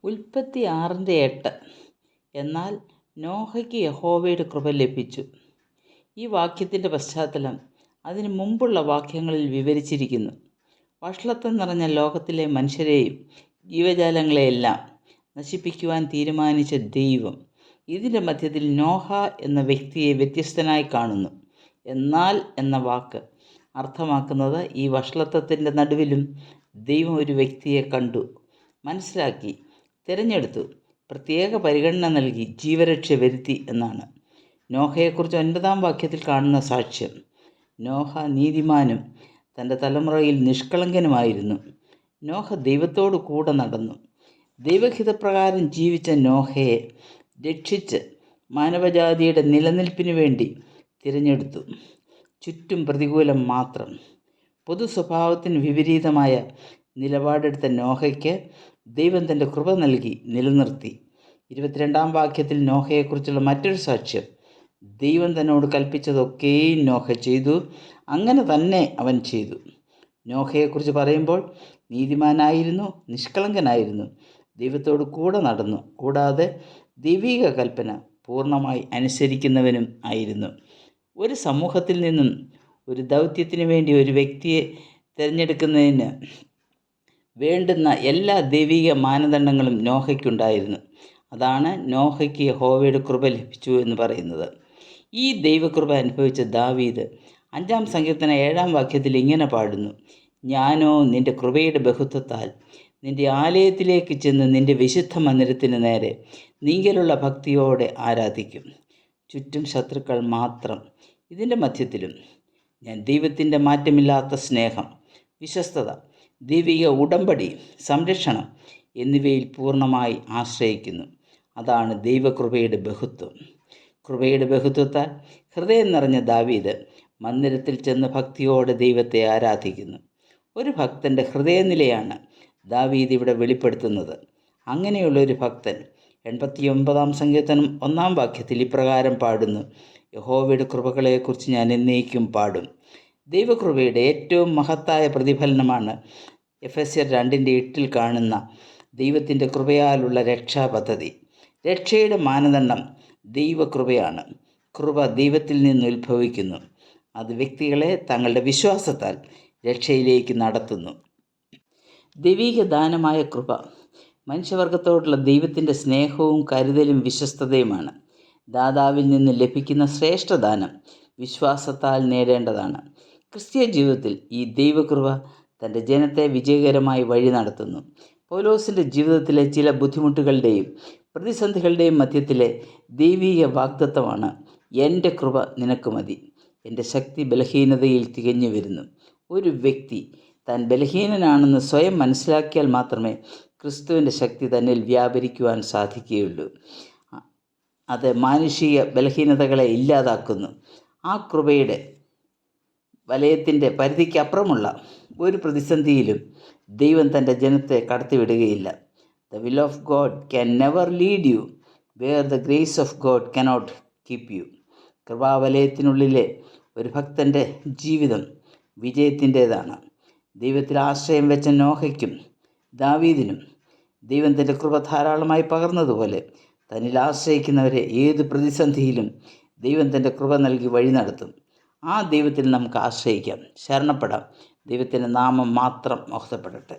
ഉൽപ്പത്തി 6:8. എന്നാൽ നോഹയ്ക്ക് യഹോവയുടെ കൃപ ലഭിച്ചു. ഈ വാക്യത്തിൻ്റെ പശ്ചാത്തലം അതിന് മുമ്പുള്ള വാക്യങ്ങളിൽ വിവരിച്ചിരിക്കുന്നു. വഷളത്വം നിറഞ്ഞ ലോകത്തിലെ മനുഷ്യരെയും ജീവജാലങ്ങളെയെല്ലാം നശിപ്പിക്കുവാൻ തീരുമാനിച്ച ദൈവം ഇതിൻ്റെ മധ്യത്തിൽ നോഹ എന്ന വ്യക്തിയെ വ്യത്യസ്തനായി കാണുന്നു. എന്നാൽ എന്ന വാക്ക് അർത്ഥമാക്കുന്നത് ഈ വഷളത്വത്തിൻ്റെ നടുവിലും ദൈവം ഒരു വ്യക്തിയെ കണ്ടു, മനസ്സിലാക്കി, തിരഞ്ഞെടുത്തു, പ്രത്യേക പരിഗണന നൽകി ജീവരക്ഷ വരുത്തി എന്നാണ്. നോഹയെക്കുറിച്ച് 9-ാം വാക്യത്തിൽ കാണുന്ന സാക്ഷ്യം: നോഹ നീതിമാനും തൻ്റെ തലമുറയിൽ നിഷ്കളങ്കനുമായിരുന്നു. നോഹ ദൈവത്തോടു കൂടെ നടന്നു. ദൈവഹിതപ്രകാരം ജീവിച്ച നോഹയെ രക്ഷിച്ച് മാനവജാതിയുടെ നിലനിൽപ്പിനു വേണ്ടി തിരഞ്ഞെടുത്തു. ചുറ്റും പ്രതികൂലം മാത്രം. പൊതു സ്വഭാവത്തിന് വിപരീതമായ നിലപാടെടുത്ത നോഹയ്ക്ക് ദൈവം തൻ്റെ കൃപ നൽകി നിലനിർത്തി. 22-ാം വാക്യത്തിൽ നോഹയെക്കുറിച്ചുള്ള മറ്റൊരു സാക്ഷ്യം: ദൈവം തന്നോട് കൽപ്പിച്ചതൊക്കെയും നോഹ ചെയ്തു, അങ്ങനെ തന്നെ അവൻ ചെയ്തു. നോഹയെക്കുറിച്ച് പറയുമ്പോൾ നീതിമാനായിരുന്നു, നിഷ്കളങ്കനായിരുന്നു, ദൈവത്തോട് കൂടെ നടന്നു, കൂടാതെ ദൈവിക കൽപ്പന പൂർണ്ണമായി അനുസരിക്കുന്നവനും ആയിരുന്നു. ഒരു സമൂഹത്തിൽ നിന്നും ഒരു ദൗത്യത്തിന് വേണ്ടി ഒരു വ്യക്തിയെ തിരഞ്ഞെടുക്കുന്നതിന് വേണ്ടുന്ന എല്ലാ ദൈവിക മാനദണ്ഡങ്ങളും നോഹയ്ക്കുണ്ടായിരുന്നു. അതാണ് നോഹയ്ക്ക് യഹോവയുടെ കൃപ ലഭിച്ചു എന്ന് പറയുന്നത്. ഈ ദൈവകൃപ അനുഭവിച്ച ദാവീദ് 5-ാം സങ്കീർത്തനം 7-ാം വാക്യത്തിൽ ഇങ്ങനെ പാടുന്നു: ഞാനോ നിൻ്റെ കൃപയുടെ ബഹുത്വത്താൽ നിൻ്റെ ആലയത്തിലേക്ക് ചെന്ന് നിൻ്റെ വിശുദ്ധ മന്ദിരത്തിന് നേരെ നീങ്കലുള്ള ഭക്തിയോടെ ആരാധിക്കും. ചുറ്റും ശത്രുക്കൾ മാത്രം. ഇതിൻ്റെ മധ്യത്തിലും ഞാൻ ദൈവത്തിൻ്റെ മാറ്റമില്ലാത്ത സ്നേഹം, വിശ്വസ്തത, ദൈവിക ഉടമ്പടി, സംരക്ഷണം എന്നിവയിൽ പൂർണ്ണമായി ആശ്രയിക്കുന്നു. അതാണ് ദൈവകൃപയുടെ ബഹുത്വം. കൃപയുടെ ബഹുത്വത്താൽ ഹൃദയം നിറഞ്ഞ ദാവീദ് മന്ദിരത്തിൽ ചെന്ന് ഭക്തിയോടെ ദൈവത്തെ ആരാധിക്കുന്നു. ഒരു ഭക്തൻ്റെ ഹൃദയനിലയാണ് ദാവീദ് ഇവിടെ വെളിപ്പെടുത്തുന്നത്. അങ്ങനെയുള്ള ഒരു ഭക്തൻ 89-ാം സങ്കീർത്തനം 1-ാം വാക്യത്തിൽ ഇപ്രകാരം പാടുന്നു: യഹോവയുടെ കൃപകളെക്കുറിച്ച് ഞാൻ എന്നേക്കും പാടും. ദൈവകൃപയുടെ ഏറ്റവും മഹത്തായ പ്രതിഫലനമാണ് എഫെസ്യർ 2:8 കാണുന്ന ദൈവത്തിൻ്റെ കൃപയാലുള്ള രക്ഷാപദ്ധതി. രക്ഷയുടെ മാനദണ്ഡം ദൈവകൃപയാണ്. കൃപ ദൈവത്തിൽ നിന്ന് ഉത്ഭവിക്കുന്നു. അത് വ്യക്തികളെ തങ്ങളുടെ വിശ്വാസത്താൽ രക്ഷയിലേക്ക് നടത്തുന്നു. ദൈവിക ദാനമായ കൃപ മനുഷ്യവർഗത്തോടുള്ള ദൈവത്തിൻ്റെ സ്നേഹവും കരുതലും വിശ്വസ്തതയുമാണ്. ദാതാവിൽ നിന്ന് ലഭിക്കുന്ന ശ്രേഷ്ഠദാനം വിശ്വാസത്താൽ നേടേണ്ടതാണ്. ക്രിസ്തീയ ജീവിതത്തിൽ ഈ ദൈവകൃപ തൻ്റെ ജനത്തെ വിജയകരമായി വഴി നടത്തുന്നു. പൗലോസിൻ്റെ ജീവിതത്തിലെ ചില ബുദ്ധിമുട്ടുകളുടെയും പ്രതിസന്ധികളുടെയും മധ്യത്തിലെ ദൈവിക വാഗ്ദത്തമാണ്: എൻ്റെ കൃപ നിനക്ക് മതി, എൻ്റെ ശക്തി ബലഹീനതയിൽ തികഞ്ഞു വരുന്നു. ഒരു വ്യക്തി താൻ ബലഹീനനാണെന്ന് സ്വയം മനസ്സിലാക്കിയാൽ മാത്രമേ ക്രിസ്തുവിൻ്റെ ശക്തി തന്നിൽ വ്യാപരിക്കുവാൻ സാധിക്കുകയുള്ളൂ. അത് മാനുഷിക ബലഹീനതകളെ ഇല്ലാതാക്കുന്നു. ആ കൃപയുടെ വലയത്തിൻ്റെ പരിധിക്കപ്പുറമുള്ള ഒരു പ്രതിസന്ധിയിലും ദൈവം തൻ്റെ ജനത്തെ കടത്തിവിടുകയില്ല. The will of God can never lead you where the grace of God cannot keep you. കൃപാവലയത്തിനുള്ളിലെ ഒരു ഭക്തൻ്റെ ജീവിതം വിജയത്തിൻ്റേതാണ്. ദൈവത്തിൽ ആശ്രയം വെച്ച നോഹയ്ക്കും ദാവീദിനും ദൈവം തൻ്റെ കൃപ ധാരാളമായി പകർന്നതുപോലെ തന്നിൽ ആശ്രയിക്കുന്നവരെ ഏത് പ്രതിസന്ധിയിലും ദൈവം തൻ്റെ കൃപ നൽകി വഴി നടത്തും. ആ ദൈവത്തിൽ നമുക്ക് ആശ്രയിക്കാം, ശരണപ്പെടാം. ദൈവത്തിൻ്റെ നാമം മാത്രം മഹത്വപ്പെടട്ടെ.